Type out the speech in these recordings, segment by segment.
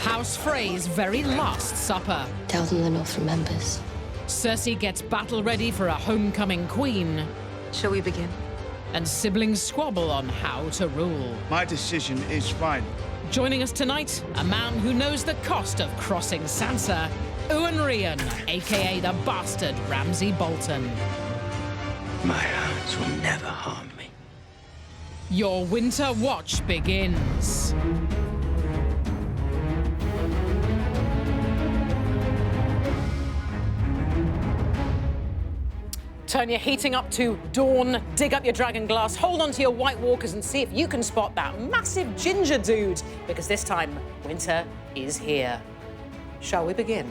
House Frey's very last supper. Tell them the North remembers. Cersei gets battle ready for a homecoming queen. Shall we begin? And siblings squabble on how to rule. My decision is final. Joining us tonight, a man who knows the cost of crossing Sansa, Iwan Rheon, a.k.a. the bastard Ramsay Bolton. My hounds will never harm me. Your winter watch begins. Turn your heating up to dawn, dig up your dragon glass, hold on to your White Walkers and see if you can spot that massive ginger dude, because this time, winter is here. Shall we begin?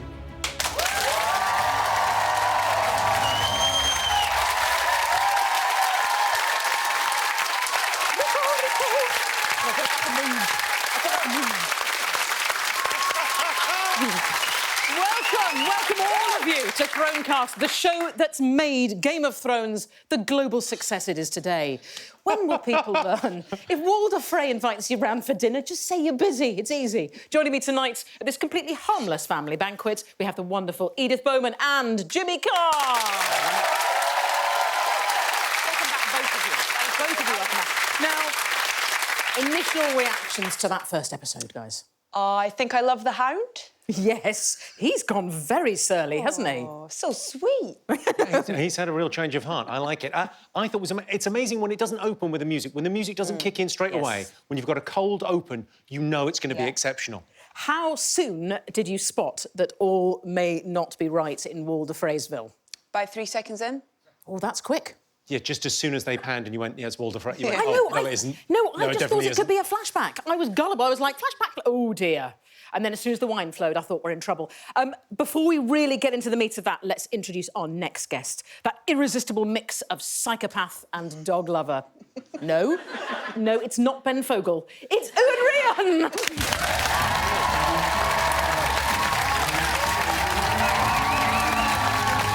Welcome all of you to Thronecast, the show that's made Game of Thrones the global success it is today. When will people learn? If Walder Frey invites you round for dinner, just say you're busy. It's easy. Joining me tonight at this completely harmless family banquet, we have the wonderful Edith Bowman and Jimmy Carr. Welcome back, both of you. Both of you, welcome back. Now, initial reactions to that first episode, guys. I think I love the Hound. Yes, he's gone very surly, hasn't he? Oh, so sweet. He's had a real change of heart. I like it. I thought it was it's amazing when it doesn't open with the music. When the music doesn't kick in straight away, when you've got a cold open, you know it's going to be exceptional. How soon did you spot that all may not be right in Walder Freysville? By 3 seconds in. Oh, that's quick. Yeah, just as soon as they panned and you went, yeah, it's Walder Frey. You went, I know. no, it isn't. No, I just thought it isn't. could be a flashback. I was gullible. I was like, flashback, oh, dear. And then as soon as the wine flowed, I thought we're in trouble. Before we really get into the meat of that, let's introduce our next guest. That irresistible mix of psychopath and dog lover. No, it's not Ben Fogle. It's Iwan Rheon!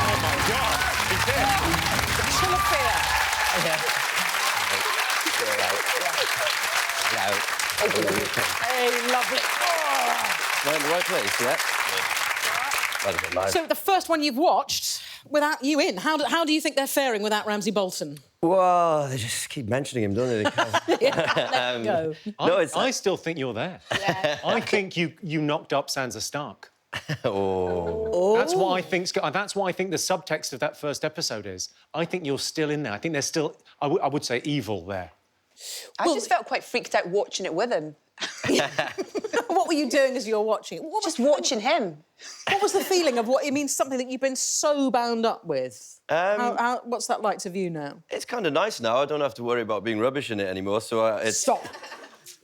Oh, my God, he's dead. Chill of fear. Hey, lovely. Right in the right place, yeah? That is a lie. So the first one you've watched without you in, how do you think they're faring without Ramsay Bolton? Well, they just keep mentioning him, don't they? Go. No, I still think you're there. Yeah. I think you knocked up Sansa Stark. Oh. That's what I think. That's why I think the subtext of that first episode is. I think you're still in there. I think there's still, I would say, evil there. I just felt quite freaked out watching it with him. What were you doing as you were watching it? Just watching him. What was the feeling of what it means? Something that you've been so bound up with. What's that like to view now? It's kind of nice now. I don't have to worry about being rubbish in it anymore, so it's... Stop.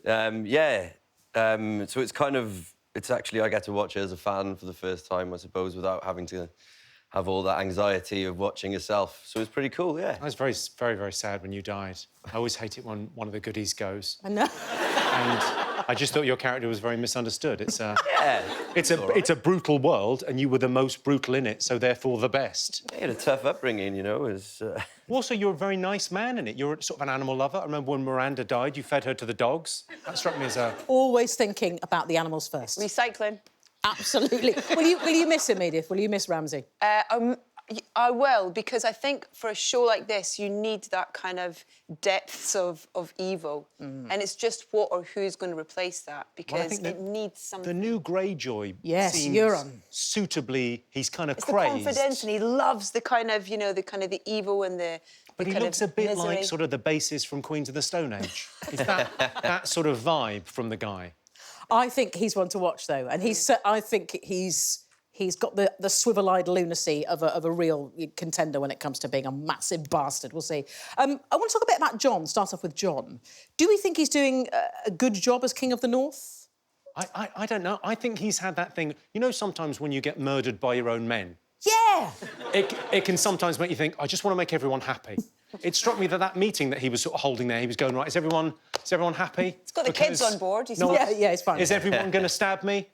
Yeah. So it's kind of... It's actually, I get to watch it as a fan for the first time, I suppose, without having to have all that anxiety of watching yourself. So it's pretty cool, yeah. I was very, very, very sad when you died. I always hate it when one of the goodies goes. I know. And I just thought your character was very misunderstood. It's Yeah. it's a brutal world, and you were the most brutal in it, so therefore the best. He had a tough upbringing, you know. Also, you're a very nice man in it. You're sort of an animal lover. I remember when Miranda died, you fed her to the dogs. That struck me as a... Always thinking about the animals first. Recycling. Absolutely. Will you miss him, Edith? Will you miss Ramsay? I will, because I think for a show like this, you need that kind of depths of evil. And it's just what or who's going to replace that, because it needs something. The new Greyjoy seems Euron. Suitably, he's kind of It's crazed. the confidence, and he loves the kind of, the evil and the But he kind looks of a bit misery. like sort of the basis from Queens of the Stone Age. Is that sort of vibe from the guy? I think he's one to watch, though, and I think he's got the swivel-eyed lunacy of a real contender when it comes to being a massive bastard. We'll see. I want to talk a bit about Jon. Start off with Jon. Do we think he's doing a good job as King of the North? I don't know. I think he's had that thing. You know, sometimes when you get murdered by your own men. Yeah. It can sometimes make you think, I just want to make everyone happy. It struck me that meeting that he was sort of holding there, he was going, right, is everyone happy? He's got the kids on board. Yeah, it's fine. Is everyone going to stab me?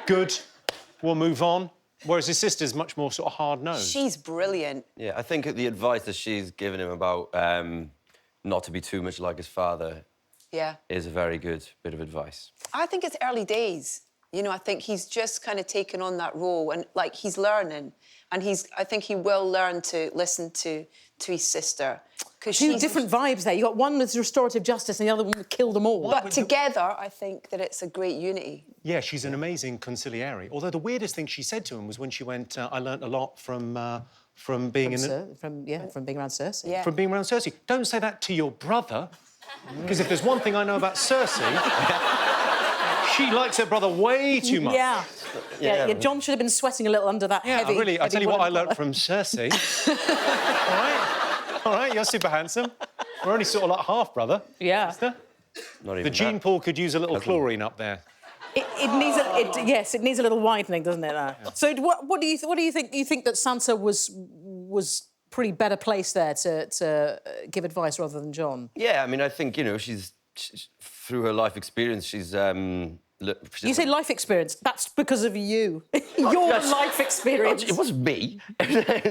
Good. We'll move on. Whereas his sister's much more sort of hard-nosed. She's brilliant. Yeah, I think the advice that she's given him about not to be too much like his father Yeah. is a very good bit of advice. I think it's early days. You know, I think he's just kind of taken on that role and, like, he's learning. And I think he will learn to listen to his sister. Two different vibes there. You got one with restorative justice and the other one would kill them all. But together, I think that it's a great unity. Yeah, she's an amazing conciliary. Although the weirdest thing she said to him was when she went, I learnt a lot from being from being around Cersei. Yeah. from being around Cersei. Don't say that to your brother, because if there's one thing I know about Cersei, she likes her brother way too much. Yeah, John should have been sweating a little under that heavy... I tell you what I woolen learnt from Cersei. All right, you're super handsome. We're only sort of like half brother. Yeah. Sister. Not even The gene pool could use a little chlorine up there. It needs a little widening, doesn't it? So what do you think? You think that Sansa was pretty better placed there to give advice rather than John? Yeah, I mean, I think, you know, she's through her life experience, she's... You say life experience. That's because of you. Your life experience. It wasn't me.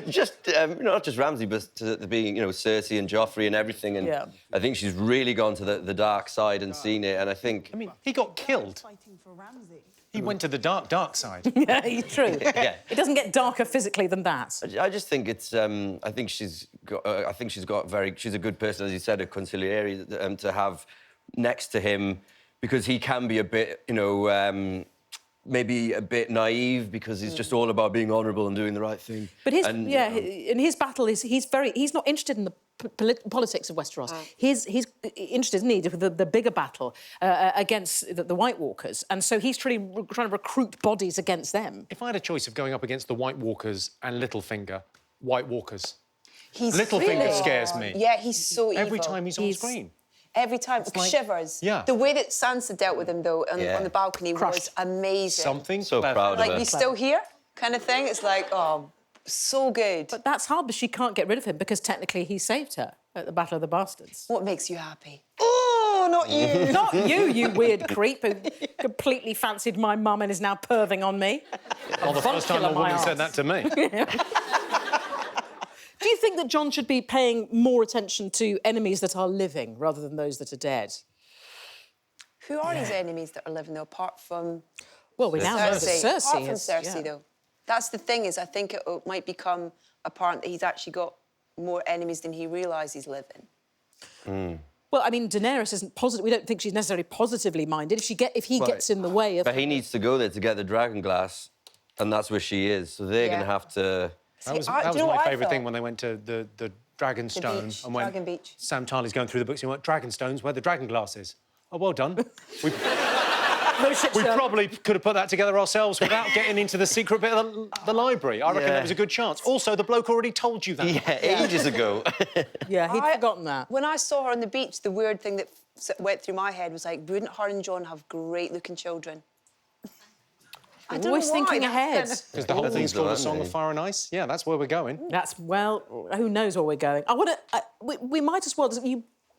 Just, not just Ramsay, but being, you know, Cersei and Joffrey and everything. And I think she's really gone to the dark side and seen it. And I think... I mean, he got killed. He went to the dark side. Yeah, true. Yeah. It doesn't get darker physically than that. I just think it's... I think she's got she's a good person, as you said, a conciliary to have next to him, because he can be a bit, you know, maybe a bit naive, because he's just all about being honourable and doing the right thing. But in his battle he's not interested in the politics of Westeros. He's interested, isn't he, with the bigger battle against the White Walkers, and so he's trying to recruit bodies against them. If I had a choice of going up against the White Walkers and Littlefinger, White Walkers. He's Littlefinger scares me. Yeah, he's so evil. Every time he's on screen. Every time, like, shivers. yeah. The way that Sansa dealt with him, though, on the balcony was amazing. Something So clever. proud of Like, her. you still here? Kind of thing. It's like, oh, so good. But that's hard, but she can't get rid of him because technically he saved her at the Battle of the Bastards. What makes you happy? Oh, not you. Not you, you weird creep who completely fancied my mum and is now perving on me. Well, the first time a woman said that to me. Do you think that John should be paying more attention to enemies that are living rather than those that are dead? Who are his enemies that are living, though, apart from Well, we now know that Cersei Apart from is... Cersei, though. That's the thing, is I think it might become apparent that he's actually got more enemies than he realises living. Well, I mean, Daenerys isn't positive. We don't think she's necessarily positively minded. If he gets in the way of... But he needs to go there to get the dragon glass, and that's where she is. So they're going to have to... That was do you know my what I favourite thing thought? when they went to the Dragonstone beach, and when Dragon Beach. Sam Tarly's going through the books and he went, Dragonstone's where the dragon glass is. Oh, well done. We probably could have put that together ourselves without getting into the secret bit of the library. I reckon that was a good chance. Also, the bloke already told you that. Yeah, ages ago. Yeah, he'd forgotten that. When I saw her on the beach, the weird thing that went through my head was like, wouldn't her and John have great-looking children? I don't Always know why, thinking that's ahead. kind of- Because the whole thing's called A aren't Song they? of Fire and Ice. Yeah, that's where we're going. That's, well, who knows where we're going. I want to... we might as well...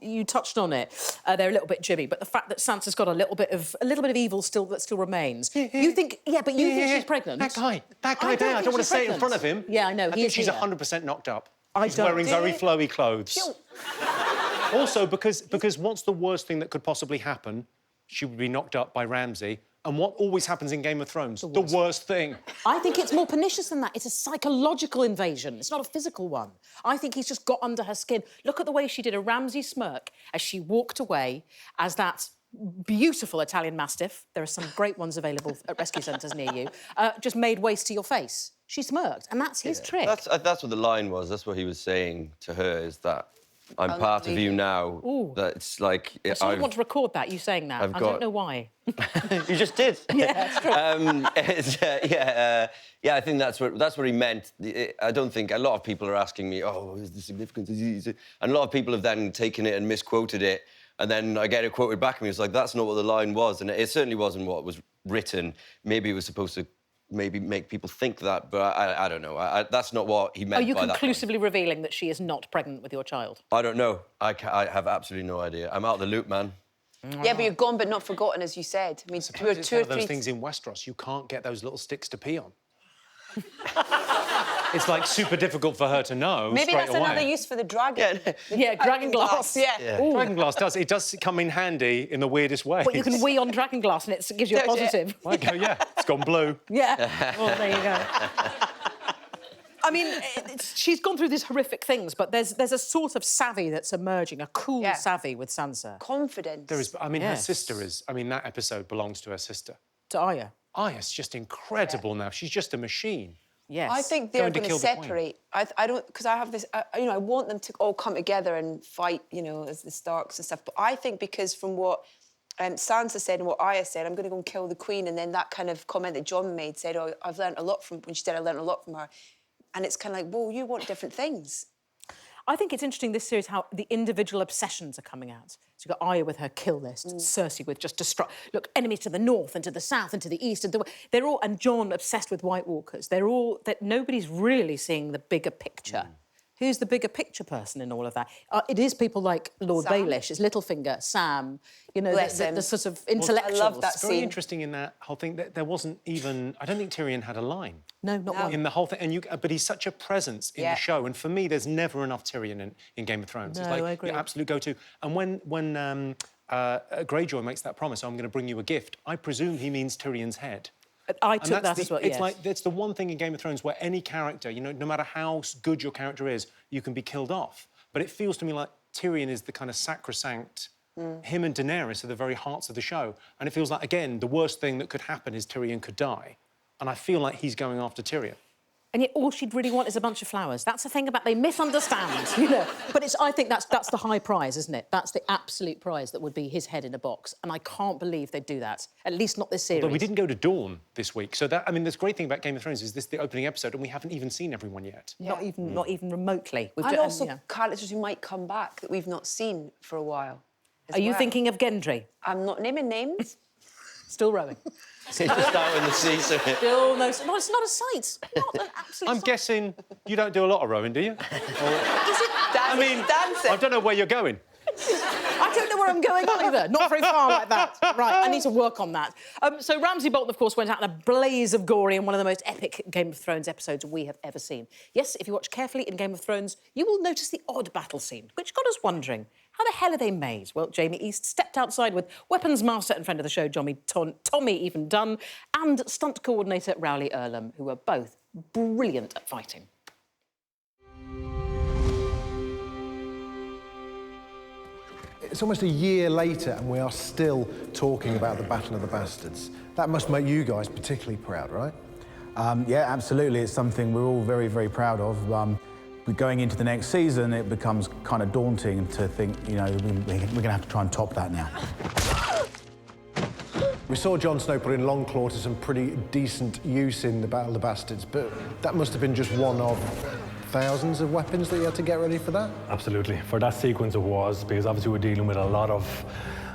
You touched on it. They're a little bit jibby, but the fact that Sansa's got a little bit of evil that still remains. You think... Yeah, but you think she's pregnant? That guy there, I don't want to say it in front of him. Yeah, I know. I think she's 100% knocked up. She's don't- wearing very flowy clothes. Also, because what's the worst thing that could possibly happen? She would be knocked up by Ramsay. And what always happens in Game of Thrones? The worst thing. I think it's more pernicious than that. It's a psychological invasion. It's not a physical one. I think he's just got under her skin. Look at the way she did a Ramsay smirk as she walked away as that beautiful Italian Mastiff, there are some great ones available at rescue centres near you, just made waste to your face. She smirked, and that's his trick. That's what the line was. That's what he was saying to her, is that I'm part of you now. Ooh. That it's like... I sort of want to record that, you saying that. I don't know why. You just did. Yeah, it's true. Yeah, I think that's what he meant. I don't think... A lot of people are asking me, oh, is the significance... And a lot of people have then taken it and misquoted it, and then I get it quoted back at me. It's like, that's not what the line was, and it certainly wasn't what was written. Maybe it was supposed to make people think that, but I don't know. That's not what he meant by that. Are you conclusively revealing that she is not pregnant with your child? I don't know. I have absolutely no idea. I'm out of the loop, man. Yeah, but you're gone but not forgotten, as you said. I mean, It's one of those things in Westeros, you can't get those little sticks to pee on. it's like super difficult for her to know Maybe straight that's away. another use for the dragon. Yeah, dragon glass. Yeah. Dragonglass does. It does come in handy in the weirdest ways. Well, you can wee on dragon glass and it gives you a Does it? positive. I go, yeah, it's gone blue. Yeah. Well, there you go. I mean, she's gone through these horrific things, but there's a sort of savvy that's emerging, a cool savvy with Sansa. Confidence. There is. I mean, Yes. her sister is. I mean, that episode belongs to her sister. To Arya. Arya's just incredible now. She's just a machine. Yes. I think they're Going to going to kill the queen. separate. I don't, because I have this, I want them to all come together and fight, as the Starks and stuff. But I think because from what Sansa said and what Arya said, I'm going to go and kill the queen. And then that kind of comment that Jon made said, oh, I've learned a lot from, when she said I learned a lot from her. And it's kind of like, well, you want different things. I think it's interesting this series how the individual obsessions are coming out. So you've got Arya with her kill list, Cersei with just look, enemies to the north and to the south and to the east and they're all, and Jon obsessed with White Walkers. They're all that nobody's really seeing the bigger picture. Who's the bigger picture person in all of that? It is people like Lord Sam. Baelish, it's Littlefinger, Sam, Bless the him. sort of intellectuals. I love that It's very scene. interesting in that whole thing that there wasn't even. I don't think Tyrion had a line. No, not one. In the whole thing, but he's such a presence in Yeah. the show. And for me, there's never enough Tyrion in Game of Thrones. No, it's like I agree. your absolute go-to. And when Greyjoy makes that promise, I'm going to bring you a gift, I presume he means Tyrion's head. I And took that's that as well, It's yes. like it's the one thing in Game of Thrones where any character, no matter how good your character is, you can be killed off. But it feels to me like Tyrion is the kind of sacrosanct. Him and Daenerys are the very hearts of the show, and it feels like again the worst thing that could happen is Tyrion could die, and I feel like he's going after Tyrion. And yet all she'd really want is a bunch of flowers. That's the thing about they misunderstand, But I think that's the high prize, isn't it? That's the absolute prize that would be his head in a box. And I can't believe they'd do that. At least not this series. But we didn't go to Dawn this week, so that this great thing about Game of Thrones is this the opening episode, and we haven't even seen everyone yet. Not even remotely. And also characters who might come back that we've not seen for a while. Are you thinking of Gendry? I'm not naming names. Still rowing. It's just out in the sea, so... Still no. No, it's not a sight. Not an absolute I'm sight. guessing you don't do a lot of rowing, do you? Is it? Dancing. I don't know where you're going. I don't know where I'm going either. Not very far like that. Right, I need to work on that. So Ramsay Bolton, of course, went out in a blaze of glory in one of the most epic Game of Thrones episodes we have ever seen. Yes, if you watch carefully in Game of Thrones, you will notice the odd battle scene, which got us wondering, how the hell are they made? Well, Jamie East stepped outside with weapons master and friend of the show, Tommy Even Dunn, and stunt coordinator Rowley Earlham, who were both brilliant at fighting. It's almost a year later and we are still talking about the Battle of the Bastards. That must make you guys particularly proud, right? Yeah, absolutely. It's something we're all very, very proud of. Going into the next season, it becomes kind of daunting to think, we're going to have to try and top that now. We saw Jon Snow put in Longclaw to some pretty decent use in the Battle of the Bastards, but that must have been just one of thousands of weapons that you had to get ready for that? Absolutely. For that sequence it was, because obviously we're dealing with a lot of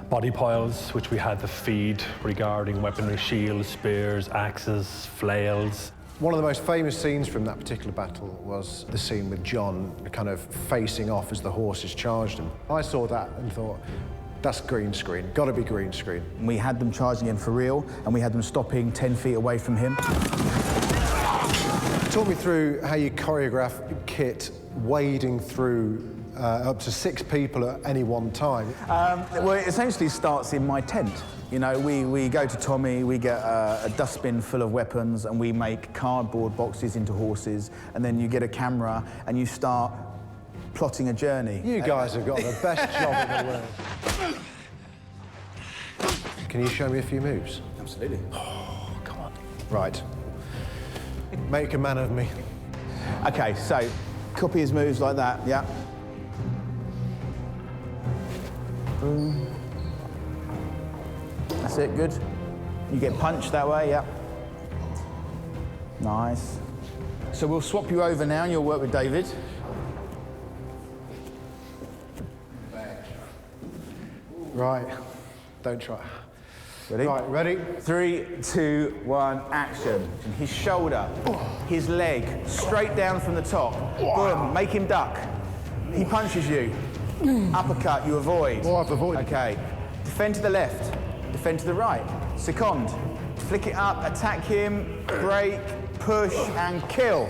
body piles, which we had to feed regarding weaponry, shields, spears, axes, flails. One of the most famous scenes from that particular battle was the scene with Jon kind of facing off as the horses charged him. I saw that and thought, that's green screen, gotta be green screen. We had them charging him for real, and we had them stopping 10 feet away from him. Talk me through how you choreograph Kit wading through up to 6 people at any one time. Well, it essentially starts in my tent. We go to Tommy, we get a dustbin full of weapons, and we make cardboard boxes into horses, and then you get a camera and you start plotting a journey. You guys have got the best job in the world. Can you show me a few moves? Absolutely. Oh, come on. Right. Make a man of me. OK, so copy his moves like that, yeah. Boom. That's it, good. You get punched that way, yeah. Nice. So we'll swap you over now and you'll work with David. Right. Don't try. Ready? Right, ready? 3, 2, 1, action. And his shoulder, his leg, straight down from the top. Boom, make him duck. He punches you. Uppercut, you avoid. Oh, I've avoided. Okay. Defend to the left, defend to the right. Second, flick it up, attack him, break, push, and kill.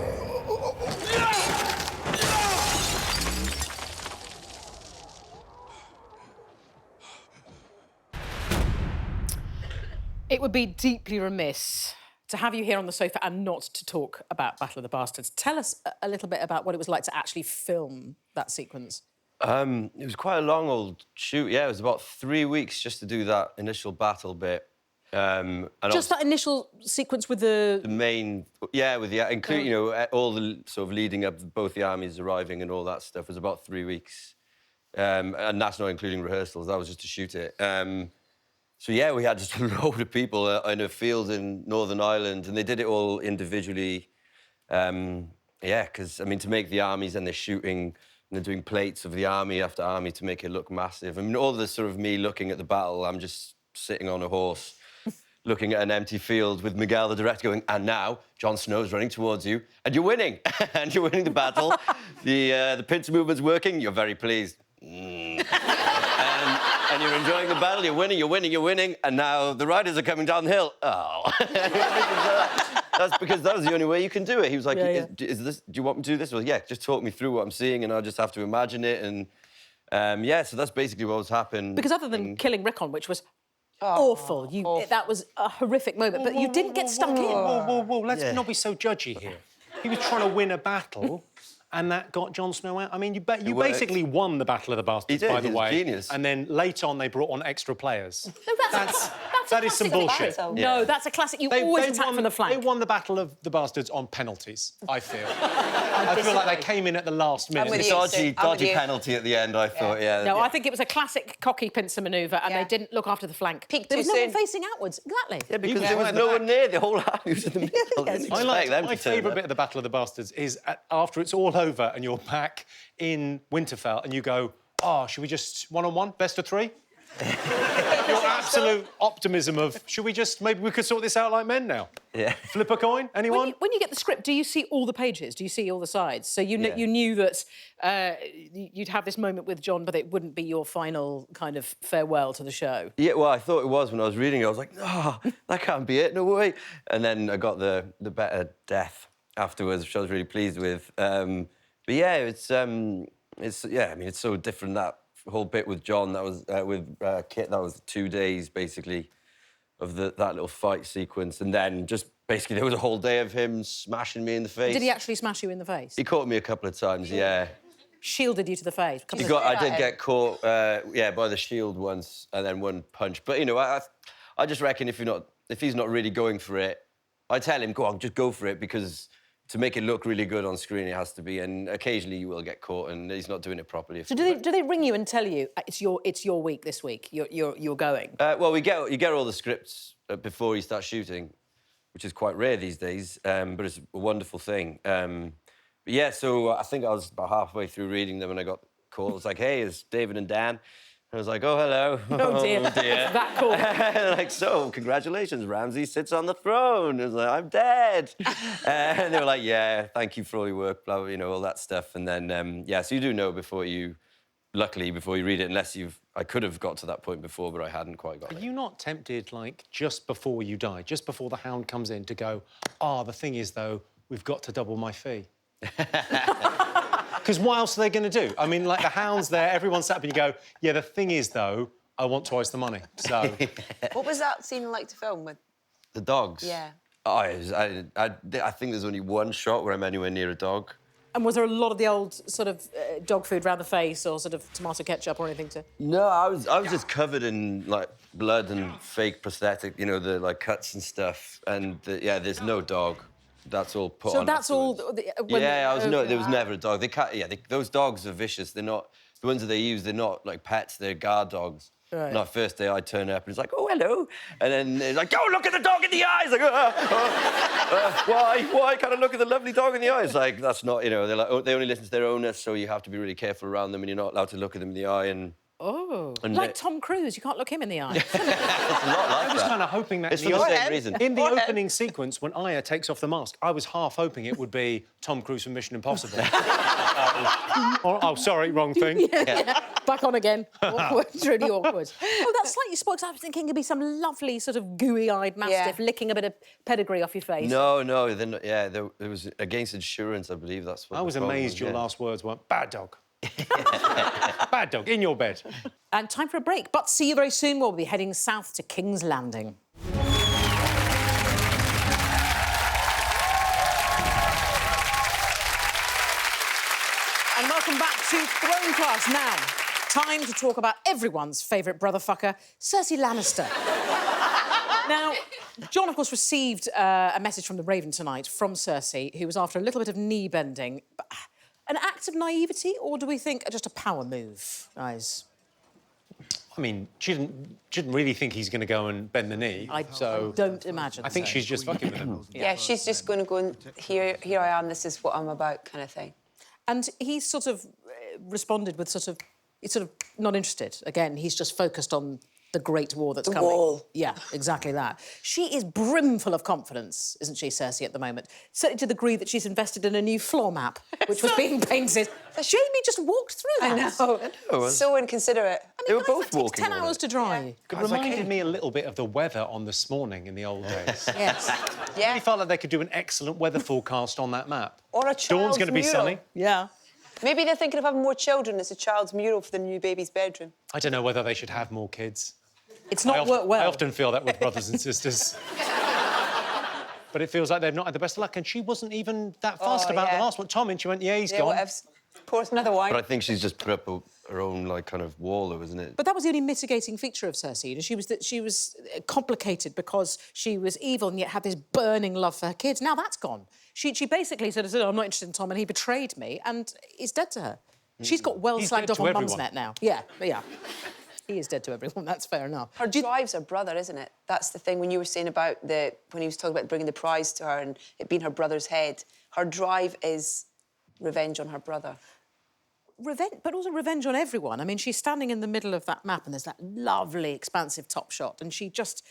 It would be deeply remiss to have you here on the sofa and not to talk about Battle of the Bastards. Tell us a little bit about what it was like to actually film that sequence. It was quite a long old shoot. Yeah, it was about 3 weeks just to do that initial battle bit. And Just that initial sequence with the main, including all the sort of leading up to both the armies arriving and all that stuff was about 3 weeks, and that's not including rehearsals. That was just to shoot it. So yeah, we had just a load of people in a field in Northern Ireland, and they did it all individually. Because I mean, to make the armies, and they're shooting and they're doing plates of the army after army to make it look massive. I mean, all the sort of me looking at the battle, I'm just sitting on a horse, looking at an empty field with Miguel, the director, going, "And now Jon Snow's running towards you, and you're winning, and you're winning the battle. The pincer movement's working. You're very pleased." And you're enjoying the battle, you're winning, and now the riders are coming down the hill. Oh. That's because that was the only way you can do it. He was like, Is this, do you want me to do this? Well, yeah, just talk me through what I'm seeing, and I'll just have to imagine it. And so that's basically what was happening. Because other than killing Rickon, which was awful, that was a horrific moment, but you didn't get stuck in. Whoa, let's not be so judgy here. He was trying to win a battle, and that got Jon Snow out. I mean, you basically won the Battle of the Bastards, by the way. Genius. And then later on, they brought on extra players. No, that is some bullshit. No, that's a classic. You always attack from the flank. They won the Battle of the Bastards on penalties, I feel. I feel like they came in at the last minute. Dodgy penalty at the end, I thought, No, I think it was a classic cocky pincer manoeuvre, and they didn't look after the flank. There was no one facing outwards, exactly. Yeah, because there was no one near. The whole army was in the middle. My favourite bit of the Battle of the Bastards is after it's all over and you're back in Winterfell and you go, should we just one-on-one, best of three? Your absolute optimism of, maybe we could sort this out like men now? Yeah. Flip a coin, anyone? When you get the script, do you see all the pages? Do you see all the sides? So you knew that you'd have this moment with Jon, but it wouldn't be your final kind of farewell to the show. Yeah, well, I thought it was when I was reading it. I was like, that can't be it, no way. And then I got the better death afterwards, which I was really pleased with. But yeah, it's so different, that whole bit with Jon. That was with Kit. That was 2 days basically of that little fight sequence, and then just basically there was a whole day of him smashing me in the face. Did he actually smash you in the face? He caught me a couple of times, yeah. Shielded you to the face. I did get caught, by the shield once, and then one punch. But I just reckon if he's not really going for it, I tell him, go on, just go for it, because to make it look really good on screen, it has to be, and occasionally you will get caught, and he's not doing it properly. So do they ring you and tell you it's your week this week? You're going. Well, you get all the scripts before you start shooting, which is quite rare these days, but it's a wonderful thing. But yeah, so I think I was about halfway through reading them, and I got called. It was like, "Hey, it's David and Dan." I was like, "Oh, hello." Oh dear. That cool. Like, so, congratulations, Ramsay sits on the throne. I was like, "I'm dead." And they were like, "Yeah, thank you for all your work," blah, blah, all that stuff. And then, so you do know before you read it, unless I could have got to that point before, but I hadn't quite got it. Are you not tempted, like, just before you die, just before the Hound comes in, to go, the thing is, though, we've got to double my fee? Because what else are they going to do? I mean, like, the Hound's there, everyone's sat up, and you go, yeah, the thing is, though, I want twice the money, so... What was that scene like to film with? The dogs? Yeah. I think there's only one shot where I'm anywhere near a dog. And was there a lot of the old sort of dog food around the face, or sort of tomato ketchup or anything to... No, I was just covered in, like, blood and fake prosthetic, the, like, cuts and stuff. And, there's no dog. That's all put on. So that's all... there was never a dog. Those dogs are vicious. They're not... The ones that they use, they're not, like, pets. They're guard dogs. Right. And our first day, I turn up and it's like, "Oh, hello." And then it's like, "Go look at the dog in the eyes." Like, why can't I look at the lovely dog in the eyes? Like, that's not, they're like, they only listen to their owners, so you have to be really careful around them, and you're not allowed to look at them in the eye. And Oh, And like Tom Cruise, you can't look him in the eye. It's a lot like I was that. kind of hoping that It's in for the, the same reason. in the opening sequence, when Aya takes off the mask, I was half hoping it would be Tom Cruise from Mission Impossible. Oh, sorry, wrong thing. Yeah. Back on again. Awkward. It's really awkward. Oh, that's slightly spoiled. I was thinking it'd be some lovely sort of gooey-eyed mastiff licking a bit of pedigree off your face. No, there was against insurance, I believe that's what I was the problem amazed your yeah. last words weren't bad dog. Bad dog, in your bed. And time for a break, but see you very soon. We'll be heading south to King's Landing. And welcome back to Thronecast. Now, time to talk about everyone's favourite brother-fucker, Cersei Lannister. Now, John, of course, received a message from the Raven tonight from Cersei, who was after a little bit of knee-bending. An act of naivety, or do we think just a power move, guys? I mean, she didn't really think he's going to go and bend the knee. I don't imagine I think so. she's just fucking with him. Yeah, she's just going to go and here I am, this is what I'm about kind of thing. And he sort of responded with he's sort of not interested. Again, he's just focused on the Great War that's coming. Wall. Yeah, exactly that. She is brimful of confidence, isn't she, Cersei, at the moment? Certainly to the degree that she's invested in a new floor map, which was being painted. Jamie just walked through that. I know. So inconsiderate. They were both It takes walking 10 on hours it. to dry. It reminded me a little bit of the weather on This Morning in the old days. Yes. Yeah. I felt like they could do an excellent weather forecast on that map. Or a Dawn's child's going to be mural. sunny. Yeah. Maybe they're thinking of having more children as a child's mural for the new baby's bedroom. I don't know whether they should have more kids. It's not worked well. I often feel that with brothers and sisters. But it feels like they've not had the best of luck, and she wasn't even that fussed about the last one. Tom, and she went, yeah, he's Yeah, gone. whatevs. Pour us another wine. But I think she's just put up her own, like, kind of wall, though, isn't it? But that was the only mitigating feature of Cersei. You know, she was complicated because she was evil and yet had this burning love for her kids. Now that's gone. She basically sort of said, oh, I'm not interested in Tom, and he betrayed me, and he's dead to her. She's got well He's slagged dead off to on everyone. Mumsnet now. Yeah. He is dead to everyone, that's fair enough. Her drive's her brother, isn't it? That's the thing when you were saying about when he was talking about bringing the prize to her and it being her brother's head. Her drive is revenge on her brother. Revenge, but also revenge on everyone. I mean, she's standing in the middle of that map and there's that lovely, expansive top shot, and she just...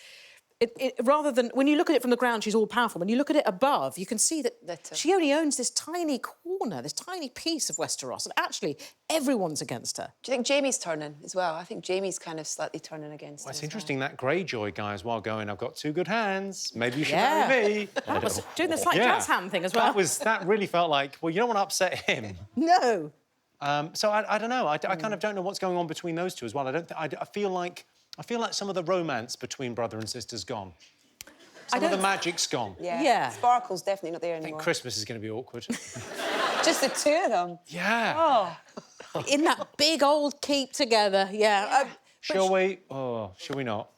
rather than... When you look at it from the ground, she's all-powerful. When you look at it above, you can see that she only owns this tiny corner, this tiny piece of Westeros, and actually, everyone's against her. Do you think Jamie's turning as well? I think Jamie's kind of slightly turning against her. Well, it's as interesting that Greyjoy guy as well going, I've got two good hands, maybe you should marry me. That was doing the slight jazz hand thing as well. That really felt like, well, you don't want to upset him. No. So I don't know. I kind of don't know what's going on between those two as well. I feel like some of the romance between brother and sister's gone. Some of the magic's gone. Yeah. Sparkle's definitely not there I think anymore. Christmas is going to be awkward. Just the two of them. Yeah. Oh. In that big old keep together, yeah. Shall we? Oh, shall we not?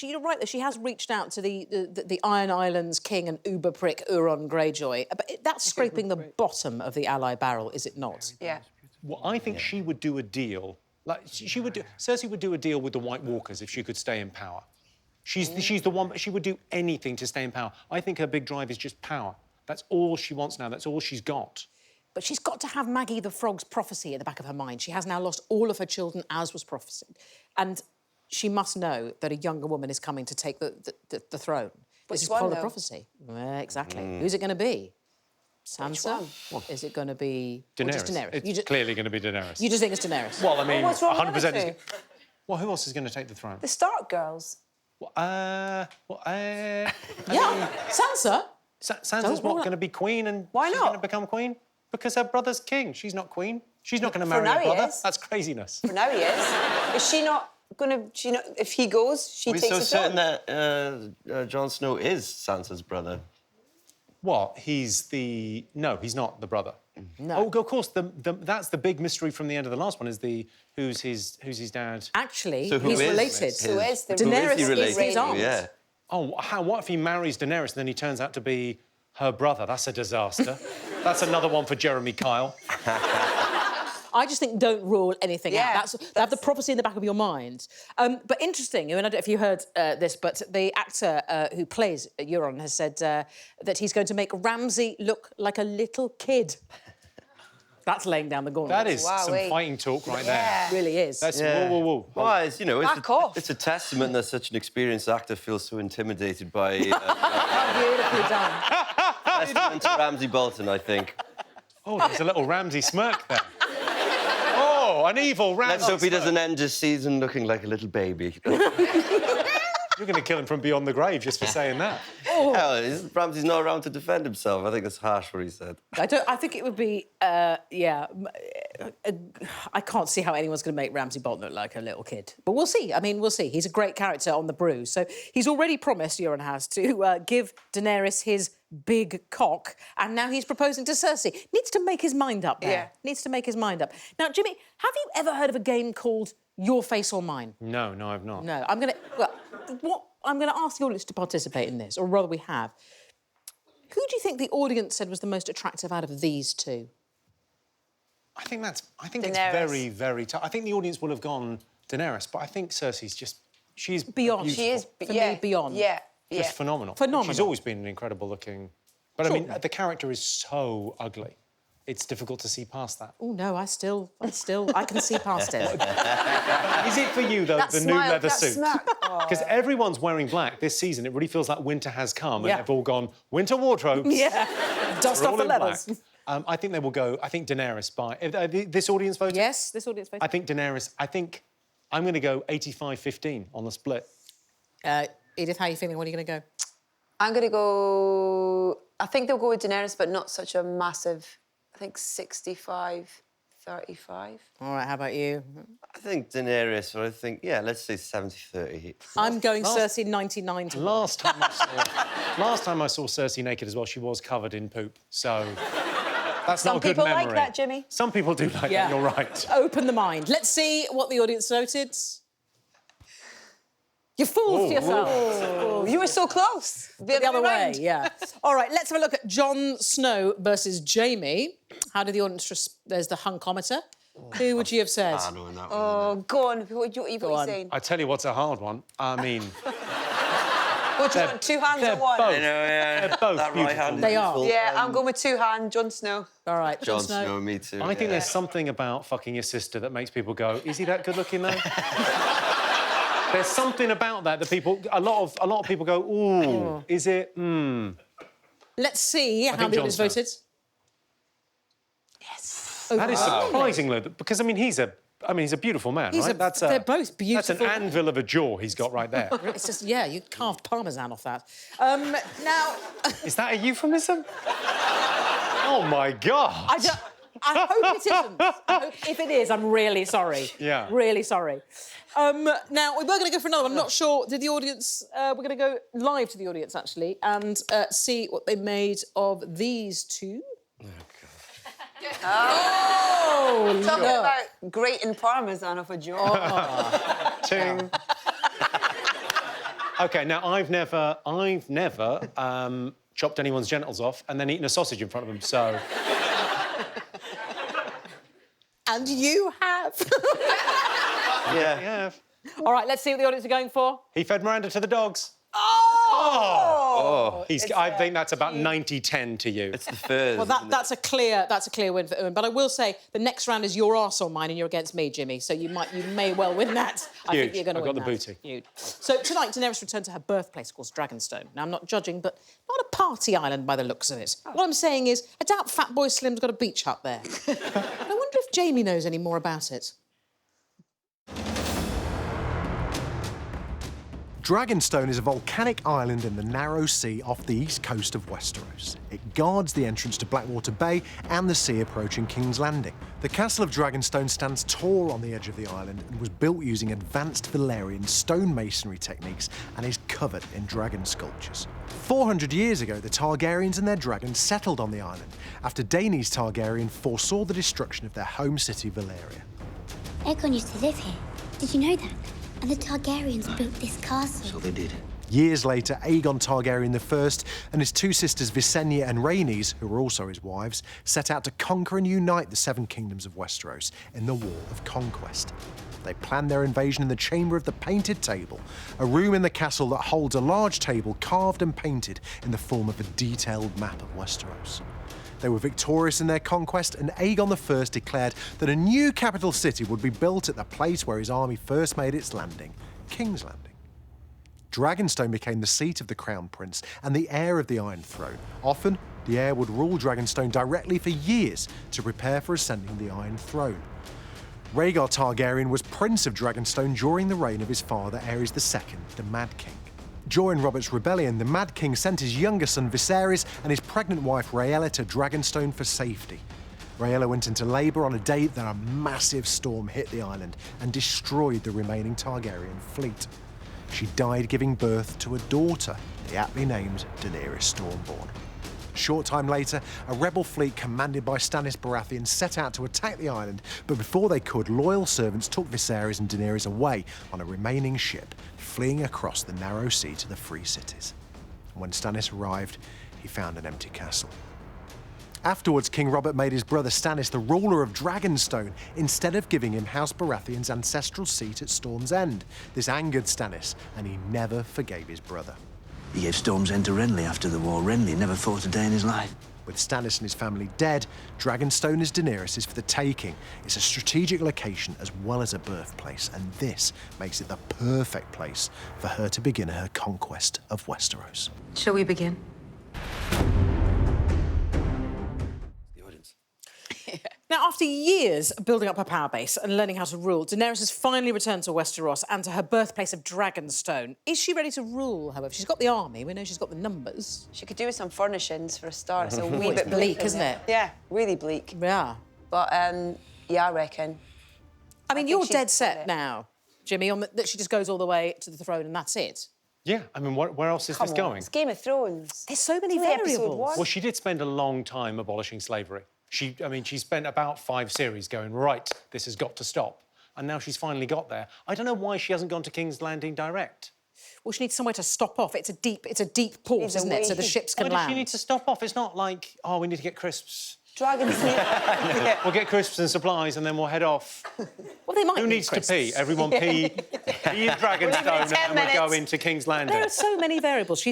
You're right that she has reached out to the Iron Islands king and uber prick Euron Greyjoy, but that's scraping the bottom of the ally barrel, is it not? Yeah. Well, I think she would do a deal. Like Cersei would do a deal with the White Walkers if she could stay in power. She's the one, but she would do anything to stay in power. I think her big drive is just power. That's all she wants now. That's all she's got. But she's got to have Maggie the Frog's prophecy at the back of her mind. She has now lost all of her children, as was prophesied. And she must know that a younger woman is coming to take the throne. This is part of the prophecy. Well, exactly. Who's it going to be? Sansa? Is it going to be... Daenerys. Just Daenerys? It's clearly going to be Daenerys. You just think it's Daenerys? Well, I mean, what's wrong with 100%. the two? Well, who else is going to take the throne? The Stark girls. Yeah, Sansa. Sansa's going to be queen, and Why she's not? going to become queen because her brother's king. She's not queen. She's not going to For marry now her he brother. is. That's craziness. For now he is. Is she not going to... if he goes, she We're takes so the certain throne? that Jon Snow is Sansa's brother. What? No, he's not the brother. No. Oh, of course. That's the big mystery from the end of the last one. Is who's his dad? Actually, So who he's is related. Who is the... Daenerys Who is he is his related to? aunt. Yeah. Oh, what if he marries Daenerys and then he turns out to be her brother? That's a disaster. That's another one for Jeremy Kyle. I just think don't rule anything Yeah, out. Have the prophecy in the back of your mind. But interesting, and I don't know if you heard this, but the actor who plays Euron has said that he's going to make Ramsay look like a little kid. That's laying down the gauntlet. That is some fighting talk right Yeah. It really is. there. That's whoa. Well, it's, you know, Back off. it's a testament that such an experienced actor feels so intimidated by... Beautifully done. testament to Ramsay Bolton, I think. Oh, there's a little Ramsay smirk there. Oh, an evil Ramsay Let's hope he smirk. doesn't end his season looking like a little baby. You're going to kill him from beyond the grave just for saying that. Hell, Ramsay's not around to defend himself. I think that's harsh what he said. I think it would be, I can't see how anyone's going to make Ramsay Bolton look like a little kid. But we'll see. I mean, we'll see. He's a great character on the brew. So he's already promised, Iwan has, to give Daenerys his big cock, and now he's proposing to Cersei. Needs to make his mind up there. Yeah. Needs to make his mind up. Now, Jimmy, have you ever heard of a game called Your Face or Mine? No, I've not. No, I'm going to ask the audience to participate in this, or rather we have. Who do you think the audience said was the most attractive out of these two? I think it's Daenerys. very, very tough. I think the audience will have gone Daenerys, but I think Cersei's she's Beyond. beautiful. She is... For me, beyond. Yeah. Just phenomenal. Phenomenal. She's always been an incredible looking... But, I mean, the character is so ugly. It's difficult to see past that. Oh, no, I can see past it. Is it for you, though, That the smile, new leather that suit? smirk. Because everyone's wearing black this season. It really feels like winter has come and Yeah. they've all gone, winter wardrobes. Yeah, dust We're off all the in leathers. black. I think they will go, I think Daenerys by... This audience voted? Yes, this audience voted. I think Daenerys... I'm going to go 85-15 on the split. Edith, how are you feeling? What are you going to go? I'm going to go... I think they'll go with Daenerys, but not such a massive... I think 65-35. All right, how about you? I think Daenerys, or I think, yeah, let's say 70-30. I'm going Cersei 99 to... Last time I saw Cersei naked as well, she was covered in poop. So that's Some not a good people memory. like that, Jimmy. Some people do like that, you're right. Open the mind. Let's see what the audience voted. You fooled yourself. Oh, you were so close. The other way, yeah. All right, let's have a look at Jon Snow versus Jamie. How did the audience... There's the hunkometer. Who would you have said? I know that one. Oh, go on. What are you saying? I tell you what's a hard one. I mean... What do you want, 2 hands or one? both. I know, yeah. They're both that beautiful. right hand. They are. Yeah, I'm going with 2 hands, Jon Snow. All right, Jon Snow, me too. I think there's something about fucking your sister that makes people go, is he that good looking though? There's something about that people... A lot of people go, ooh, is it? Let's see how think the Jon audience Snow. voted. That is surprisingly... Because, I mean, he's a beautiful man, right? They're both beautiful. That's an anvil of a jaw he's got right there. It's just, yeah, you carved parmesan off that. Now... Is that a euphemism? Oh, my God. I hope it isn't. If it is, I'm really sorry. Yeah. Really sorry. Now, we were going to go for another. I'm not sure. Did the audience... we're going to go live to the audience, actually, and see what they made of these two. Oh, Talking look. about grating parmesan off a jaw. Ting. OK, now, I've never chopped anyone's genitals off and then eaten a sausage in front of them, so... And you have. Yeah. All right, let's see what the audience are going for. He fed Miranda to the dogs. Oh! I think that's about 90-10 to you. It's the furs. Well, that's a clear win for Iwan. But I will say the next round is your arse or mine, and you're against me, Jimmy. So you may well win that. I think Huge. you're going to I win got the that. booty. Huge. So tonight, Daenerys returned to her birthplace, of course, Dragonstone. Now I'm not judging, but not a party island by the looks of it. What I'm saying is, I doubt Fatboy Slim's got a beach hut there. I wonder if Jamie knows any more about it. Dragonstone is a volcanic island in the narrow sea off the east coast of Westeros. It guards the entrance to Blackwater Bay and the sea approaching King's Landing. The castle of Dragonstone stands tall on the edge of the island and was built using advanced Valyrian stonemasonry techniques and is covered in dragon sculptures. 400 years ago, the Targaryens and their dragons settled on the island after Daenerys Targaryen foresaw the destruction of their home city, Valyria. Aegon used to live here. Did you know that? And the Targaryens built this castle. So they did. Years later, Aegon Targaryen I and his 2 sisters Visenya and Rhaenys, who were also his wives, set out to conquer and unite the 7 kingdoms of Westeros in the War of Conquest. They planned their invasion in the Chamber of the Painted Table, a room in the castle that holds a large table carved and painted in the form of a detailed map of Westeros. They were victorious in their conquest, and Aegon I declared that a new capital city would be built at the place where his army first made its landing, King's Landing. Dragonstone became the seat of the Crown Prince and the heir of the Iron Throne. Often, the heir would rule Dragonstone directly for years to prepare for ascending the Iron Throne. Rhaegar Targaryen was Prince of Dragonstone during the reign of his father Aerys II, the Mad King. During Robert's rebellion, the Mad King sent his younger son Viserys and his pregnant wife Rhaella to Dragonstone for safety. Rhaella went into labour on a day that a massive storm hit the island and destroyed the remaining Targaryen fleet. She died giving birth to a daughter, the aptly named Daenerys Stormborn. A short time later, a rebel fleet commanded by Stannis Baratheon set out to attack the island, but before they could, loyal servants took Viserys and Daenerys away on a remaining ship, fleeing across the narrow sea to the free cities. And when Stannis arrived, he found an empty castle. Afterwards, King Robert made his brother Stannis the ruler of Dragonstone, instead of giving him House Baratheon's ancestral seat at Storm's End. This angered Stannis, and he never forgave his brother. He gave Storm's End to Renly after the war. Renly never fought a day in his life. With Stannis and his family dead, Dragonstone as Daenerys' for the taking. It's a strategic location as well as a birthplace, and this makes it the perfect place for her to begin her conquest of Westeros. Shall we begin? Now, after years of building up her power base and learning how to rule, Daenerys has finally returned to Westeros and to her birthplace of Dragonstone. Is she ready to rule, however? She's got the army, we know she's got the numbers. She could do with some furnishings for a start. It's a wee It's bit bleak, isn't it? Yeah, really bleak. Yeah. But, yeah, I reckon. I mean, think you're she's dead got set it. now, Jimmy, on that she just goes all the way to the throne and that's it. Yeah, I mean, where else is Come this on, going? it's Game of Thrones. There's so many It's only episode variables. one. Well, she did spend a long time abolishing slavery. She spent about 5 series going, right, this has got to stop. And now she's finally got there. I don't know why she hasn't gone to King's Landing direct. Well, she needs somewhere to stop off. It's a deep port, Needs a isn't it? So the way. ships can Why does land. she need to stop off? It's not like, oh, we need to get crisps. Dragons. Yeah. We'll get crisps and supplies and then we'll head off. Well, they might Who need needs crisps. to pee? Everyone pee. Pee in Dragonstone and 10 then we'll go minutes. into King's Landing. There are so many variables. Her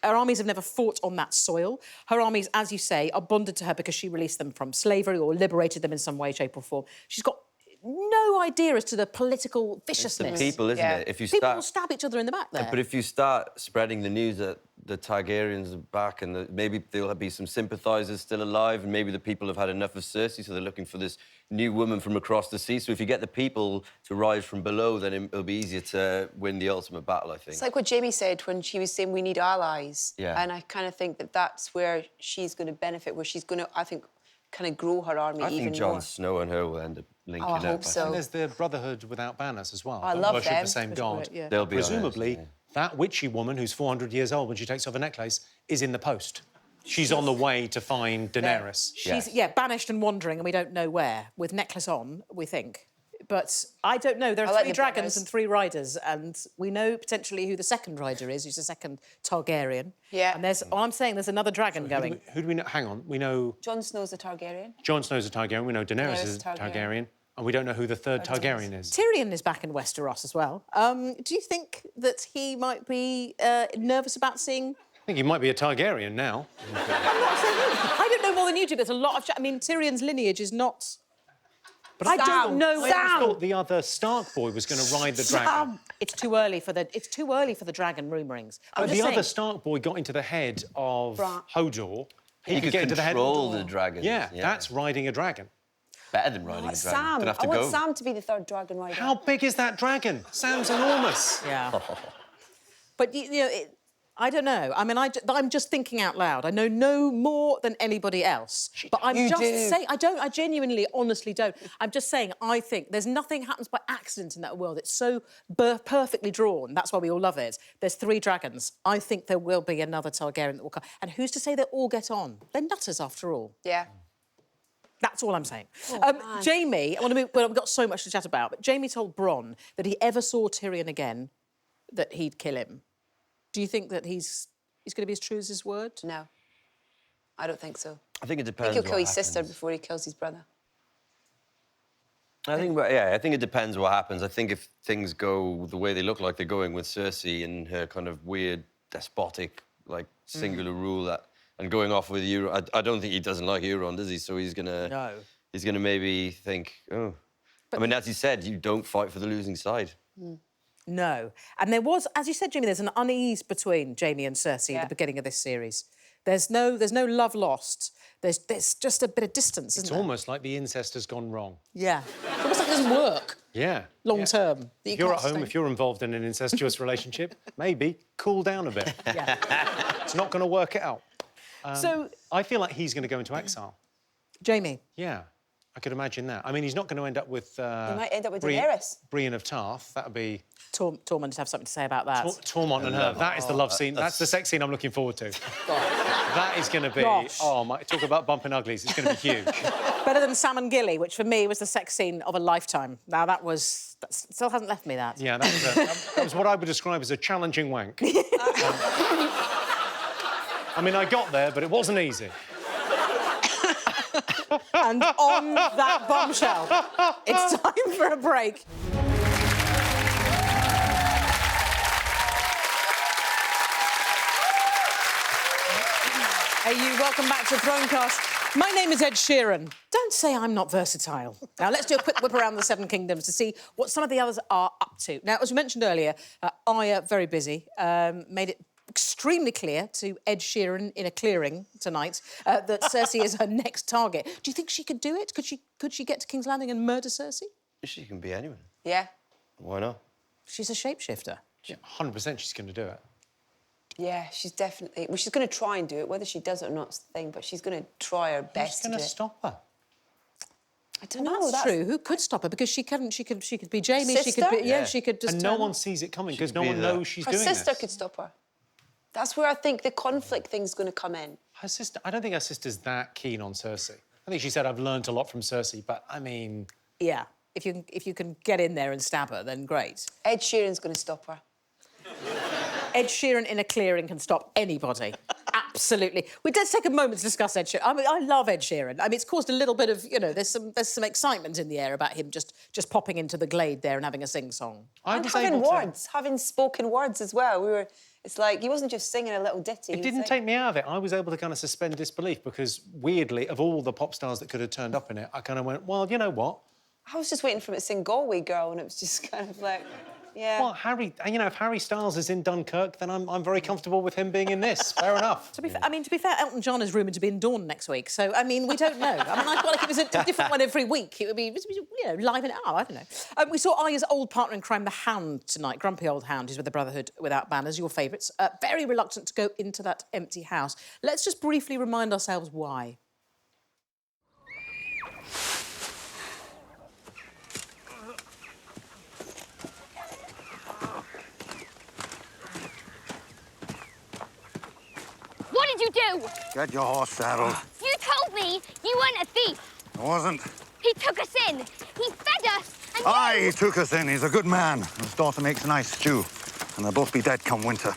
armies have never fought on that soil. Her armies, as you say, are bonded to her because she released them from slavery or liberated them in some way, shape or form. She's got no idea as to the political It's the viciousness. people, isn't Yeah. it? If you People start, will stab each other in the back there. but if you start spreading the news that the Targaryens are back and maybe there'll be some sympathisers still alive and maybe the people have had enough of Cersei, so they're looking for this new woman from across the sea. So if you get the people to rise from below, then it'll be easier to win the ultimate battle, I think. It's like what Jamie said when she was saying we need allies. Yeah. And I kind of think that that's where she's going to benefit, where she's going to, I think, kind of grow her army I even think Jon more. Snow and her will end up linking Oh, I up. hope so. And there's the Brotherhood without banners as well. I that love worship them. the same god. Great, yeah. They'll be on it, Presumably, yeah. that witchy woman who's 400 years old when she takes off her necklace is in the post. She's on the way to find Daenerys. She's banished and wandering, and we don't know where. With necklace on, we think. But I don't know. There are I like 3 the dragons brothers. and 3 riders, and we know potentially who the second rider is, who's the second Targaryen. Yeah. And I'm saying there's another dragon going. Who do we know? Hang on. We know Jon Snow's a Targaryen. Jon Snow's a Targaryen. We know Daenerys is a Targaryen. Targaryen. And we don't know who the third Targaryen is. Tyrion is back in Westeros as well. Do you think that he might be nervous about seeing? I think he might be a Targaryen now. I'm not saying I don't know more than you do. There's a lot of. I mean, Tyrion's lineage is not. But I don't know. I thought the other Stark boy was going to ride the dragon. It's too early for the dragon rumourings. I'm But just the other saying- Stark boy got into the head of Bran. Hodor. He could get into the head of control Hodor. the dragon. Yeah, that's riding a dragon. better than riding a dragon. Sam. Don't have I to want go. Sam to be the third dragon rider. How big is that dragon? Sam's enormous. Yeah. But you know, I don't know. I mean, I'm just thinking out loud. I know no more than anybody else. But I'm You just do. saying. I don't. I genuinely, honestly don't. I'm just saying. I think there's nothing happens by accident in that world. It's so perfectly drawn. That's why we all love it. There's 3 dragons. I think there will be another Targaryen that will come. And who's to say they all get on? They're nutters after all. Yeah. That's all I'm saying. Jamie, I want to move. Well, I've got so much to chat about. But Jamie told Bronn that he ever saw Tyrion again, that he'd kill him. Do you think that he's going to be as true as his word? No. I don't think so. I think it I depends. think he'll kill what his sister happens. before he kills his brother. I think it depends what happens. I think if things go the way they look like they're going with Cersei and her kind of weird, despotic, like singular rule that and going off with Euron. I don't think he doesn't like Euron, does he? So he's gonna... No. He's gonna maybe think, oh... I mean, as he said, you don't fight for the losing side. No. And there was, as you said, Jimmy, there's an unease between Jaime and Cersei at the beginning of this series. There's no love lost. There's just a bit of distance, isn't It's there? almost like the incest has gone wrong. Yeah. It's almost like it doesn't work Yeah. long term. If you're at home, if you're involved in an incestuous relationship, maybe cool down a bit. Yeah. It's not going to work out. So, I feel like he's going to go into exile. Jaime. Yeah, I could imagine that. I mean, he's not going to end up with... He might end up with Daenerys. Brienne of Tarth. That would be... Tormund have something to say about that. Tormund and her. That is the love scene. That's the sex scene I'm looking forward to. That is going to be... Gosh. Oh, my... Talk about bumping uglies. It's going to be huge. Better than Sam and Gilly, which for me was the sex scene of a lifetime. Now, that still hasn't left me, that. Yeah, that was what I would describe as a challenging wank. I mean, I got there, but it wasn't easy. And on that bombshell, it's time for a break. Hey, you, welcome back to Thronecast. My name is Ed Sheeran. Don't say I'm not versatile. Now, let's do a quick whip around the Seven Kingdoms to see what some of the others are up to. Now, as we mentioned earlier, Arya, very busy, made it extremely clear to Ed Sheeran in a clearing tonight that Cersei is her next target. Do you think she could do it? Could she get to King's Landing and murder Cersei? She can be anyone. Yeah. Why not? She's a shapeshifter. Yeah, 100% she's going to do it. Yeah, she's definitely... Well, she's going to try and do it. Whether she does it or not is the thing, but she's going to try her best to do it. Who's going to stop her? I don't know. That's true. Who could stop her? Because she could be Jaime. Sister? She could be... Yeah, she could just... And no one sees it coming because no one knows she's Her doing this. sister could stop her. That's where I think the conflict thing's going to come in. Her sister... I don't think her sister's that keen on Cersei. I think she said, I've learnt a lot from Cersei, but, I mean... Yeah. If you can get in there and stab her, then great. Ed Sheeran's going to stop her. Ed Sheeran in a clearing can stop anybody. Absolutely. Let's take a moment to discuss Ed Sheeran. I mean, I love Ed Sheeran. I mean, it's caused a little bit of, there's some excitement in the air about him just popping into the glade there and having a sing-song. And having words, having spoken words as well. It's like, he wasn't just singing a little ditty. It didn't take me out of it. I was able to kind of suspend disbelief because, weirdly, of all the pop stars that could have turned up in it, I kind of went, well, you know what? I was just waiting for him to sing Galway Girl, and it was just kind of like... Yeah. Well, if Harry Styles is in Dunkirk, then I'm very comfortable with him being in this. Fair enough. To be fair, Elton John is rumoured to be in Dawn next week, so, I mean, we don't know. I mean, I feel like if it was a different one every week, it would be, live and out, I don't know. We saw Arya's old partner in crime, the Hound, tonight. Grumpy old Hound, who's with the Brotherhood Without Banners, your favourites. Very reluctant to go into that empty house. Let's just briefly remind ourselves why. What did you do? Get your horse saddled. You told me you weren't a thief. I wasn't. He took us in. He fed us. And Aye, he took us in. He's a good man. His daughter makes a nice stew. And they'll both be dead come winter.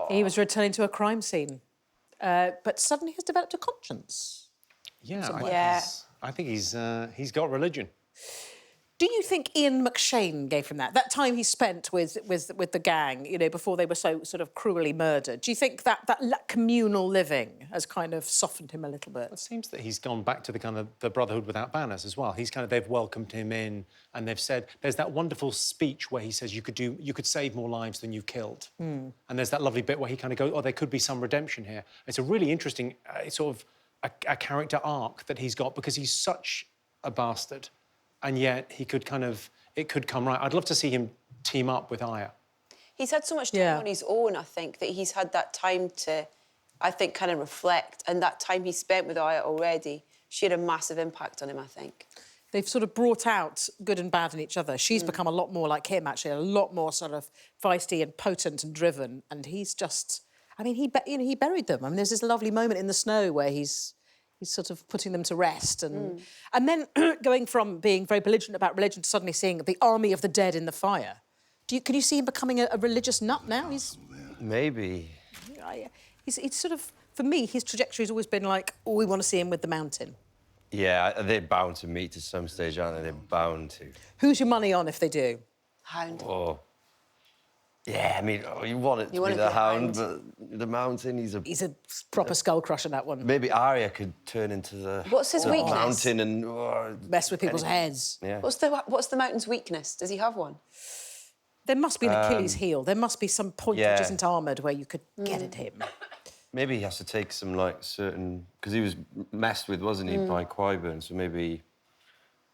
He was returning to a crime scene, but suddenly has developed a conscience. Yeah, I think he's got religion. Do you think Ian McShane gave him that? That time he spent with the gang, before they were so sort of cruelly murdered. Do you think that communal living has kind of softened him a little bit? It seems that he's gone back to the kind of the Brotherhood Without Banners as well. They've welcomed him in, and they've said there's that wonderful speech where he says you could save more lives than you killed, and there's that lovely bit where he kind of goes, oh, there could be some redemption here. It's a really interesting sort of a character arc that he's got because he's such a bastard. And yet it could come right. I'd love to see him team up with Arya. He's had so much time on his own, I think, that he's had that time to, I think, kind of reflect. And that time he spent with Arya already, she had a massive impact on him, I think. They've sort of brought out good and bad in each other. She's become a lot more like him, actually, a lot more sort of feisty and potent and driven. And he's just... I mean, he buried them. I mean, there's this lovely moment in the snow where he's sort of putting them to rest. And then going from being very belligerent about religion to suddenly seeing the army of the dead in the fire. Can you see him becoming a religious nut now? Maybe. He's sort of... For me, his trajectory's always been like, oh, we want to see him with the mountain. Yeah, they're bound to meet at some stage, aren't they? They're bound to. Who's your money on if they do? Hound. Oh. Yeah, I mean, you want it to be the Hound, but the mountain. He's a proper skull crusher, that one. Maybe Arya could turn into the... What's his weakness? Mountain and... Mess with people's heads. Yeah. What's the mountain's weakness? Does he have one? There must be an Achilles heel. There must be some point which yeah. isn't armoured where you could get at him. Maybe he has to take some, like, certain... Because he was messed with, wasn't he, by Qyburn, so maybe...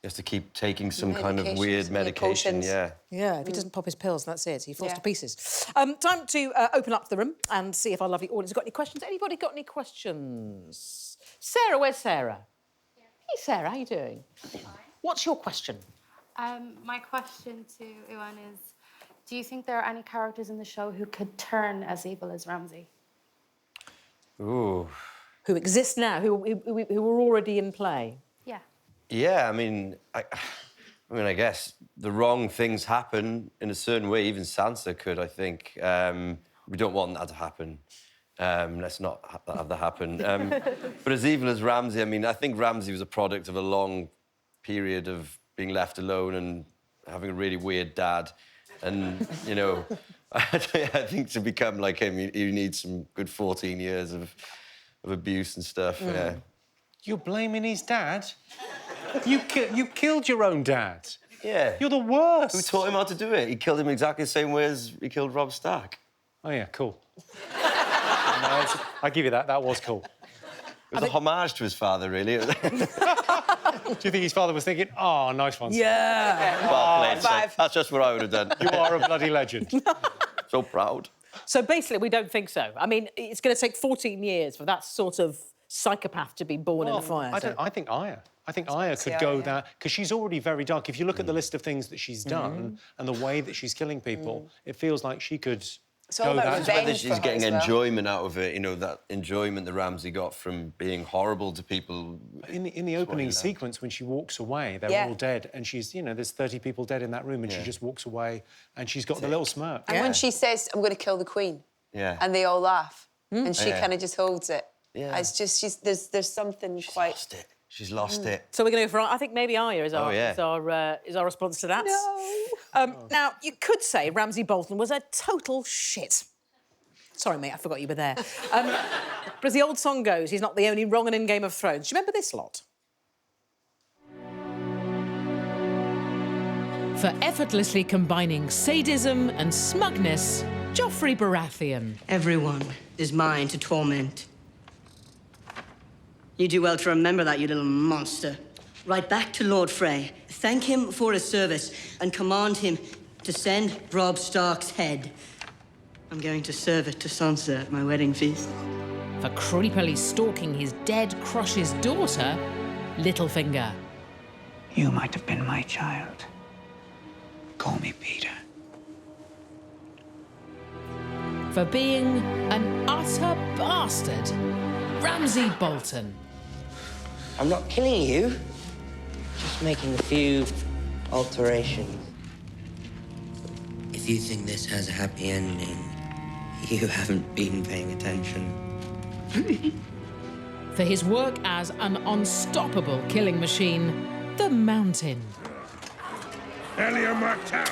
He has to keep taking some kind of weird medication, yeah. Yeah, if he doesn't pop his pills, that's it. He falls to pieces. Time to open up the room and see if our lovely audience have got any questions. Anybody got any questions? Sarah, where's Sarah? Yeah. Hey, Sarah, how you doing? Fine. What's your question? My question to Iwan is, do you think there are any characters in the show who could turn as evil as Ramsay? Ooh. Who exist now, who are already in play? Yeah. Yeah, I mean, I guess the wrong things happen in a certain way. Even Sansa could, I think. We don't want that to happen. Let's not have that happen. But as evil as Ramsay, I mean, I think Ramsay was a product of a long period of being left alone and having a really weird dad. And, you know, I think to become like him, you need some good 14 years of abuse and stuff, yeah. You're blaming his dad? You killed your own dad. Yeah. You're the worst. Who taught him how to do it? He killed him exactly the same way as he killed Robb Stark. Oh, yeah, cool. No, I give you that. That was cool. It was a homage to his father, really. Do you think his father was thinking, oh, nice one? Yeah. Well played, son. That's just what I would have done. You are a bloody legend. So proud. So basically, we don't think so. I mean, it's going to take 14 years for that sort of psychopath to be born in the fire. I think Arya. I think Arya could go that... Because she's already very dark. If you look at the list of things that she's done and the way that she's killing people, it feels like she could go that... Whether she's getting enjoyment out of it, you know, that enjoyment that Ramsay got from being horrible to people... In the opening sequence, when she walks away, they're all dead, and she's, you know, there's 30 people dead in that room, and she just walks away, and she's got the little smirk. And when she says, I'm going to kill the Queen, and they all laugh, and she kind of just holds it. Yeah. It's just, there's something quite... Lost it. She's lost it. So we're going to go for... I think maybe Arya is our, is our response to that. No. Now, you could say Ramsay Bolton was a total shit. Sorry, mate, I forgot you were there. But as the old song goes, he's not the only wrong 'un in Game of Thrones. Do you remember this lot? For effortlessly combining sadism and smugness, Joffrey Baratheon. Everyone is mine to torment. You do well to remember that, you little monster. Write back to Lord Frey, thank him for his service, and command him to send Robb Stark's head. I'm going to serve it to Sansa at my wedding feast. For creepily stalking his dead Crush's daughter, Littlefinger. You might have been my child. Call me Peter. For being an utter bastard, Ramsay Bolton. I'm not killing you, just making a few alterations. If you think this has a happy ending, you haven't been paying attention. For his work as an unstoppable killing machine, the Mountain. Elia Martell!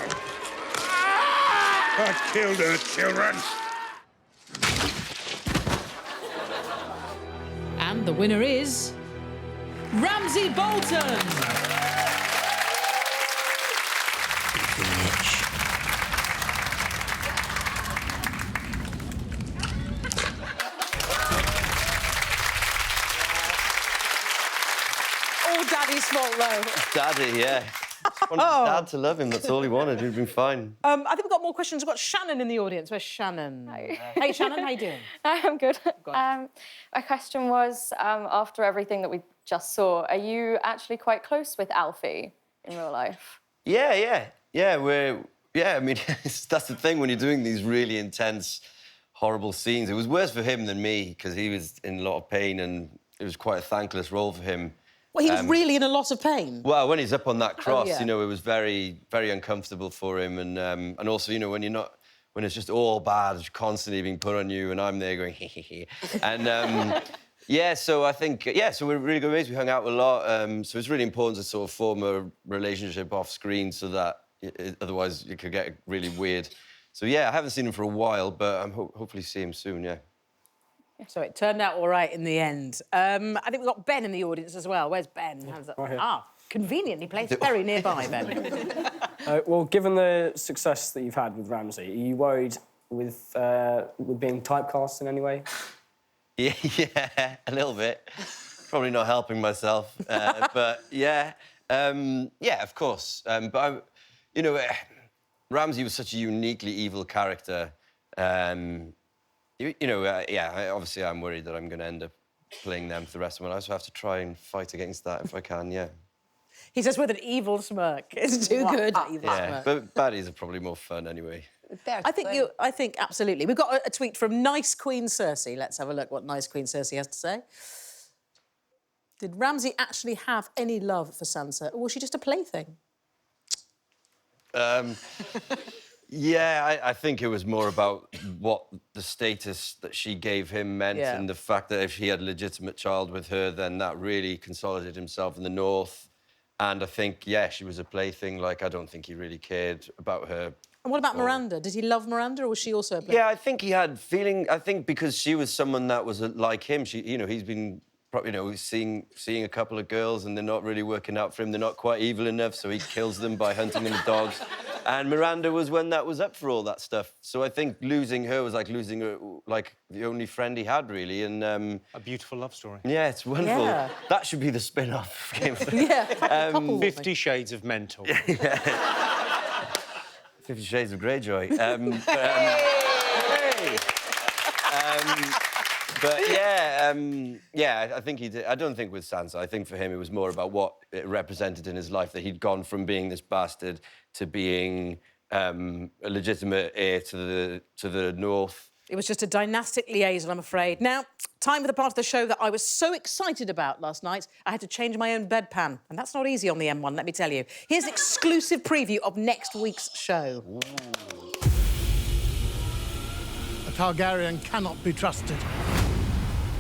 I killed her children! And the winner is... Ramsay Bolton! All Daddy's fault, though. Daddy, yeah. Just wanted his dad to love him, that's all he wanted. He'd been fine. I think we've got more questions. We've got Shannon in the audience. Where's Shannon? Hi. Hey, Shannon, how you doing? I'm good. My question was, after everything that we just saw, are you actually quite close with Alfie in real life? Yeah, I mean, that's the thing when you're doing these really intense, horrible scenes. It was worse for him than me, because he was in a lot of pain, and it was quite a thankless role for him. Well, he was really in a lot of pain. Well, when he's up on that cross, yeah. you know, it was very, very uncomfortable for him. And also, you know, when it's just all bad, constantly being put on you, and I'm there going, hee, hee, hee. And, yeah, so I think, so we're really good mates. We hung out a lot. So it's really important to sort of form a relationship off screen so that otherwise it could get really weird. So, yeah, I haven't seen him for a while, but I'm hopefully see him soon, yeah. So it turned out all right in the end. I think we've got Ben in the audience as well. Where's Ben? Right here. Ah, conveniently placed very nearby, Ben. Well, given the success that you've had with Ramsey, are you worried with being typecast in any way? Yeah, a little bit. Probably not helping myself, but yeah, yeah, of course. But you know, Ramsey was such a uniquely evil character. You know, yeah. Obviously, I'm worried that I'm going to end up playing them for the rest of my life, so I have to try and fight against that if I can. Yeah. He says with an evil smirk. It's too good. Evil Yeah, smirk. but baddies are probably more fun anyway. I think absolutely. We've got a tweet from Nice Queen Cersei. Let's have a look what Nice Queen Cersei has to say. Did Ramsey actually have any love for Sansa, or was she just a plaything? Yeah, I think it was more about what the status that she gave him meant, Yeah. and the fact that if he had a legitimate child with her, then that really consolidated himself in the North. And I think, yeah, she was a plaything. Like, I don't think he really cared about her. And what about Miranda? Did he love Miranda, or was she also a plaything? Yeah, I think he had feeling. I think because she was someone that was like him. She, you know, he's been, you know, seeing a couple of girls and they're not really working out for him. They're not quite evil enough, so he kills them by hunting them with dogs. And Miranda was one that was up for all that stuff. So I think losing her was like losing the only friend he had, really. And a beautiful love story. Yeah, it's wonderful. Yeah. That should be the spin-off. Yeah, 50 Shades of Mental. 50 Shades of Greyjoy. But yeah, yeah, I think he did. I don't think with Sansa. I think for him it was more about what it represented in his life, that he'd gone from being this bastard to being a legitimate heir to the North. It was just a dynastic liaison, I'm afraid. Now, time for the part of the show that I was so excited about last night, I had to change my own bedpan. And that's not easy on the M1, let me tell you. Here's an exclusive preview of next week's show. Ooh. A Targaryen cannot be trusted.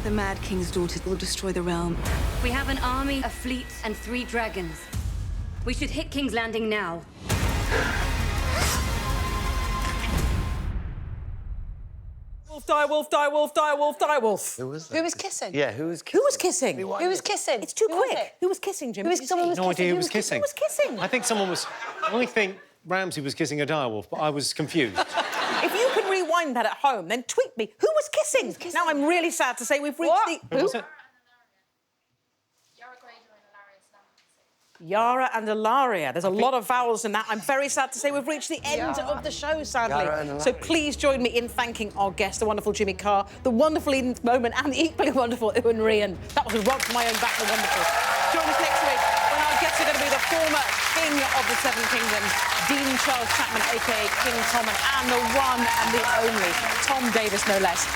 The Mad King's daughter will destroy the realm. We have an army, a fleet, and 3 dragons. We should hit King's Landing now. Wolf, die, wolf, die, wolf, die, wolf, die, wolf. Who was that? Who was kissing? Yeah, who was kissing? Who was kissing? Who was kissing? It's too Who was quick. it? Who was kissing, Jim? Who was, someone was No kissing. idea who was kissing. Who was kissing? I think someone was... I think Ramsey was kissing a direwolf, but I was confused. If you can rewind that at home, then tweet me. Who was kissing? Now, I'm really sad to say we've reached the... Who was it? Yara and Ilaria. There's a lot of vowels in that. I'm very sad to say we've reached the end of the show, sadly. So please join me in thanking our guest, the wonderful Jimmy Carr, the wonderful Eden Moment, and the equally wonderful Iwan Rheon. That was a rock from my own back, the wonderful. Join us next week when our guests are going to be the former King of the Seven Kingdoms, Dean Charles Chapman, a.k.a. King Tommen, and the one and the only Tom Davis, no less.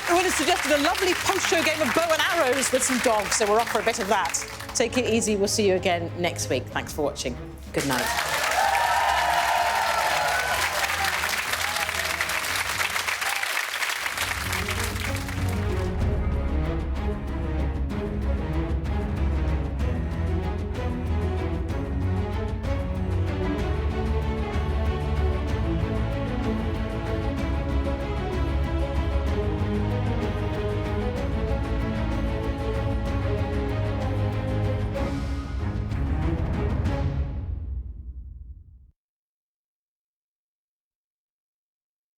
Iwan has suggested a lovely post-show game of bow and arrows with some dogs, so we're off for a bit of that. Take it easy. We'll see you again next week. Thanks for watching. Good night.